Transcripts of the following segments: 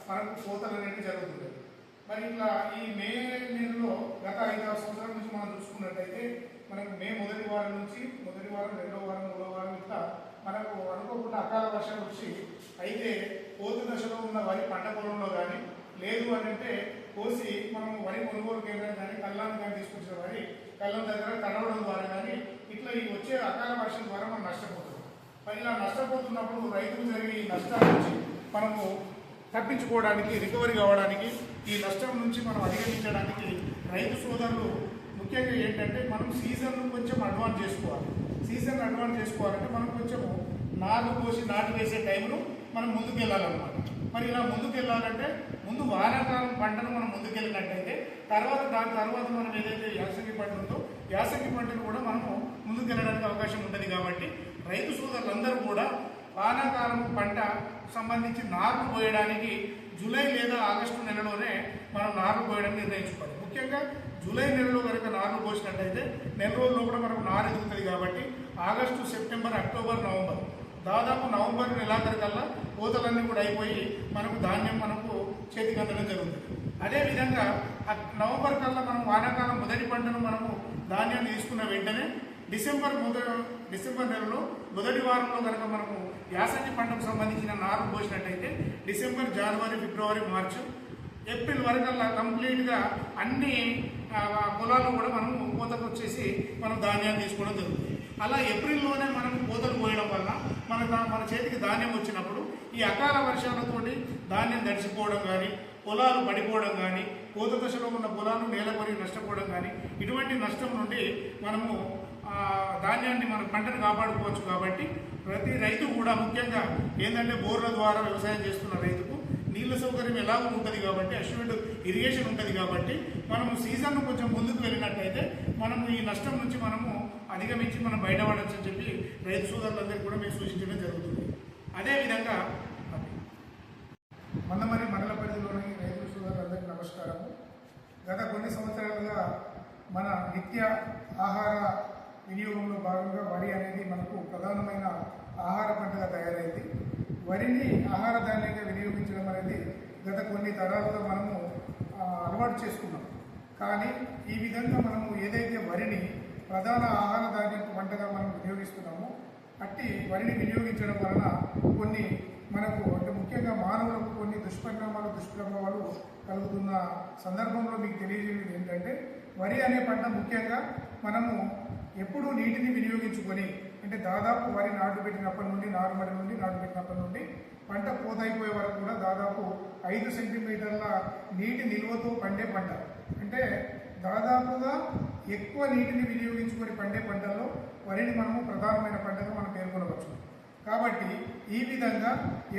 మనకు కోతలు అనేవి జరుగుతుంది. మరి ఇట్లా ఈ మే నెలలో గత 5-6 సంవత్సరాల నుంచి మనం చూసుకున్నట్టయితే మనకు మే మొదటి వారం నుంచి మొదటి వారం, రెండో వారం, మూడో వారం ఇట్లా మనకు అనుకోకుండా అకాల వర్షాలు వచ్చి అయితే కోత దశలో ఉన్న వరి పంట పొలంలో కానీ లేదు అని అంటే కోసి మనం వరి కొనుగోలు కేంద్రం కానీ కళ్ళాన్ని కానీ తీసుకొచ్చిన వరి కళ్ళం దగ్గర తడవడం ద్వారా కానీ ఇట్లా ఈ వచ్చే అకాల వర్షం ద్వారా మనం నష్టపోతున్నాం. మరి ఇలా నష్టపోతున్నప్పుడు రైతులు జరిగే ఈ నష్టాల నుంచి మనము తప్పించుకోవడానికి, రికవరీ కావడానికి, ఈ నష్టం నుంచి మనం అధిగమించడానికి రైతు సోదరులు ముఖ్యంగా ఏంటంటే మనం సీజన్ను కొంచెం అడ్వాన్స్ చేసుకోవాలి. సీజన్ అడ్వాన్స్ చేసుకోవాలంటే మనం కొంచెము నారు పోసి నాటు వేసే టైంను మనం ముందుకు వెళ్ళాలన్నమాట. మరి ఇలా ముందుకు వెళ్ళాలంటే ముందు వానాకాలం పంటను మనం ముందుకెళ్ళినట్టయితే దాని తర్వాత మనం ఏదైతే యాసంగి పంట ఉందో యాసంగి పంటను కూడా మనము ముందుకు వెళ్ళడానికి అవకాశం ఉంటుంది. కాబట్టి రైతు సోదరులందరూ కూడా వానాకాలం పంట సంబంధించి నారు పోయడానికి జూలై లేదా ఆగస్టు నెలలోనే మనం నారు పోయడానికి నిర్ణయించుకోవాలి. ముఖ్యంగా జూలై నెలలో కనుక నారు పోసినట్టయితే నెల రోజుల్లో కూడా మనకు నారు ఎదుగుతుంది. కాబట్టి ఆగస్టు, సెప్టెంబర్, అక్టోబర్, నవంబర్ దాదాపు నవంబర్ నెలాఖరికల్లా కోతలన్నీ కూడా అయిపోయి మనకు ధాన్యం మనకు చేతికి అందడం జరుగుతుంది. అదేవిధంగా నవంబర్ కల్లా మనం వానాకాలం మొదటి పంటను మనము ధాన్యాన్ని తీసుకున్న వెంటనే డిసెంబర్ నెలలో మొదటి వారంలో కనుక మనము యాసంగి పంటకు సంబంధించిన నారు పోసినట్టయితే డిసెంబర్, జనవరి, ఫిబ్రవరి, మార్చి, ఏప్రిల్ వరకల్లా కంప్లీట్గా అన్ని పొలాలు కూడా మనము కోతకు వచ్చేసి మనం ధాన్యాన్ని తీసుకోవడం జరుగుతుంది. అలా ఏప్రిల్లోనే మనం కోతలు పోయడం వల్ల మన చేతికి ధాన్యం వచ్చినప్పుడు ఈ అకాల వర్షాలతోటి ధాన్యం తడిసిపోవడం కానీ, పొలాలు పడిపోవడం కానీ, కోత దశలో ఉన్న పొలాలు నేలకొని నష్టపోవడం కానీ ఇటువంటి నష్టం నుండి మనము ధాన్యాన్ని మన పంటను కాపాడుకోవచ్చు. కాబట్టి ప్రతి రైతు కూడా ముఖ్యంగా ఏంటంటే బోర్ల ద్వారా వ్యవసాయం చేస్తున్న రైతుకు నీళ్ళ సౌకర్యం ఎలాగో ఉంటుంది కాబట్టి అష్యూర్డ్ ఇరిగేషన్ ఉంటుంది. కాబట్టి మనము సీజన్ను కొంచెం ముందుకు వెళ్ళినట్టయితే మనము ఈ నష్టం నుంచి మనము అధిగమించి మనం బయటపడవచ్చు అని చెప్పి రైతు సోదరులందరికీ కూడా మేము సూచించడం జరుగుతుంది. అదేవిధంగా మందమరి మండల పరిధిలోని రైతు సోదరులందరికీ నమస్కారము. గత కొన్ని సంవత్సరాలుగా మన నిత్య ఆహార వినియోగంలో భాగంగా వరి అనేది మనకు ప్రధానమైన ఆహార పంటగా తయారైంది. వరిని ఆహార ధాన్యంగా వినియోగించడం అనేది గత కొన్ని తరాలుగా మనము అలవాటు చేసుకున్నాం. కానీ ఈ విధంగా మనము ఏదైతే వరిని ప్రధాన ఆహార ధాన్యం పంటగా మనం వినియోగిస్తున్నామో అట్టి వరిని వినియోగించడం వలన కొన్ని మనకు అంటే ముఖ్యంగా మానవులకు కొన్ని దుష్ప్రభావాలు కలుగుతున్న సందర్భంలో మీకు తెలియజేయడం ఏంటంటే వరి అనే పంట ముఖ్యంగా మనము ఎప్పుడూ నీటిని వినియోగించుకొని అంటే దాదాపు వరి నాటు పెట్టినప్పటి నుండి నారుమడి నుండి నాటు పెట్టినప్పటి నుండి పంట పూతయిపోయే వరకు కూడా దాదాపు 5 సెంటీమీటర్ల నీటి నిల్వతో పండే పంట. అంటే దాదాపుగా ఎక్కువ నీటిని వినియోగించుకొని పండే పంటల్లో వరిని మనము ప్రధానమైన పంటగా మనం పేర్కొనవచ్చు. కాబట్టి ఈ విధంగా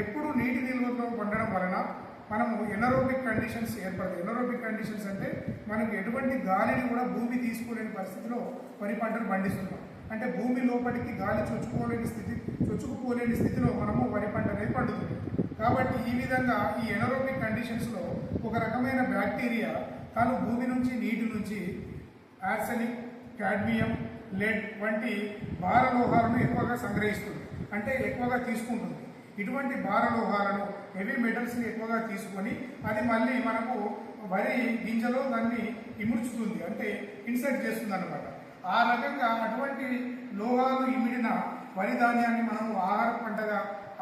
ఎప్పుడు నీటి నిల్వతో పండడం వలన మనము ఎనరోబిక్ కండిషన్స్ ఏర్పడతాయి. ఎనరోబిక్ కండిషన్స్ అంటే మనకు ఎటువంటి గాలిని కూడా భూమి తీసుకోలేని పరిస్థితిలో వరి పంటను పండిస్తున్నాం. అంటే భూమి లోపలికి గాలి చొచ్చుకుపోలేని స్థితిలో మనము వరి పంట అనేది పండుతుంది. కాబట్టి ఈ విధంగా ఈ ఎనరోబిక్ కండిషన్స్లో ఒక రకమైన బ్యాక్టీరియా తాను భూమి నుంచి నీటి నుంచి ఆర్సెనిక్, కాడ్మియం, లెడ్ వంటి భారలోహాలను ఎక్కువగా సంగ్రహిస్తుంది, అంటే ఎక్కువగా తీసుకుంటుంది. ఇటువంటి భారలోహాలను హెవీ మెటల్స్ని ఎక్కువగా తీసుకొని అది మళ్ళీ మనకు వరి గింజలో దాన్ని ఇముడ్చుతుంది, అంటే ఇన్సర్ట్ చేస్తుంది అన్నమాట. ఆ రకంగా అటువంటి లోహాలు ఇమిడిన వరి ధాన్యాన్ని మనం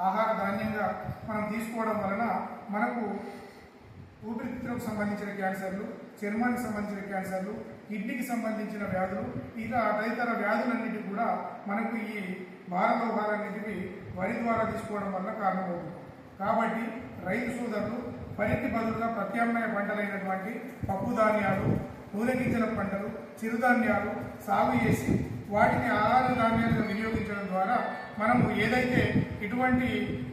ఆహార ధాన్యంగా మనం తీసుకోవడం వలన మనకు ఊపిరితిత్తులకు సంబంధించిన క్యాన్సర్లు, చర్మానికి సంబంధించిన క్యాన్సర్లు, కిడ్నీకి సంబంధించిన వ్యాధులు, ఇక తదితర వ్యాధులన్నిటి కూడా మనకు ఈ భారలోహాలన్నిటివి వరి ద్వారా తీసుకోవడం వల్ల కారణమవుతుంది. కాబట్టి రైతు సోదరులు వరికి బదులుగా ప్రత్యామ్నాయ పంటలైనటువంటి పప్పు ధాన్యాలు, నూనె గింజల పంటలు, చిరుధాన్యాలు సాగు చేసి వాటిని ఆహార ధాన్యాలుగా వినియోగించడం ద్వారా మనము ఏదైతే ఇటువంటి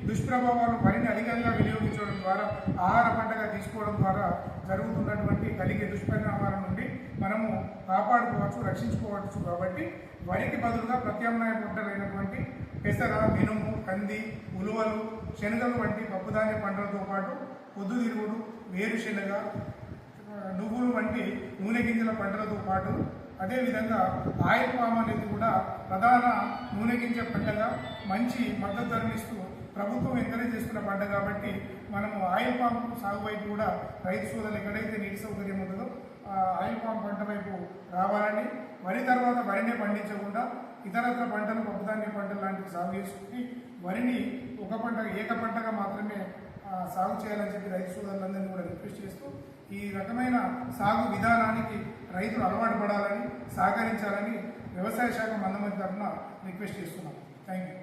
దుష్ప్రభావాలు వరిని అధికంగా వినియోగించడం ద్వారా ఆహార పంటగా తీసుకోవడం ద్వారా జరుగుతున్నటువంటి కలిగే దుష్పరిణామాల నుండి మనము కాపాడుకోవచ్చు, రక్షించుకోవచ్చు. కాబట్టి వరికి బదులుగా ప్రత్యామ్నాయ పంటలైనటువంటి పెసర, మినుము, కంది, ఉలువలు, శనగలు వంటి పప్పుధాన్య పంటలతో పాటు పొద్దుతిరుగుడు, వేరుశెనగ, నువ్వులు వంటి నూనె గింజల పంటలతో పాటు అదేవిధంగా ఆయిల్ పామ్ అనేది కూడా ప్రధాన నూనె గింజ పంటగా మంచి మద్దతు ధరనిస్తూ ప్రభుత్వం ఎంకరేజ్ చేస్తున్న పంట. కాబట్టి మనము ఆయిల్ పామ్ సాగు వైపు కూడా రైతు సోదరులు ఎక్కడైతే నీటి సౌకర్యం ఉంటుందో ఆయిల్ పామ్ పంట వైపు రావాలని, వరి తర్వాత వరినే పండించకుండా ఇతరత్ర పంటలు, పప్పుధాన్య పంటలు లాంటివి సాగు చేసుకుని వరిని ఒక పంట ఏక పంటగా మాత్రమే సాగు చేయాలని చెప్పి రైతు సోదరులందరినీ కూడా రిక్వెస్ట్ చేస్తూ ఈ రకమైన సాగు విధానానికి రైతులు అలవాటు పడాలని, సహకరించాలని వ్యవసాయ శాఖ మందమతి తరఫున రిక్వెస్ట్ చేస్తున్నాం. Thank you.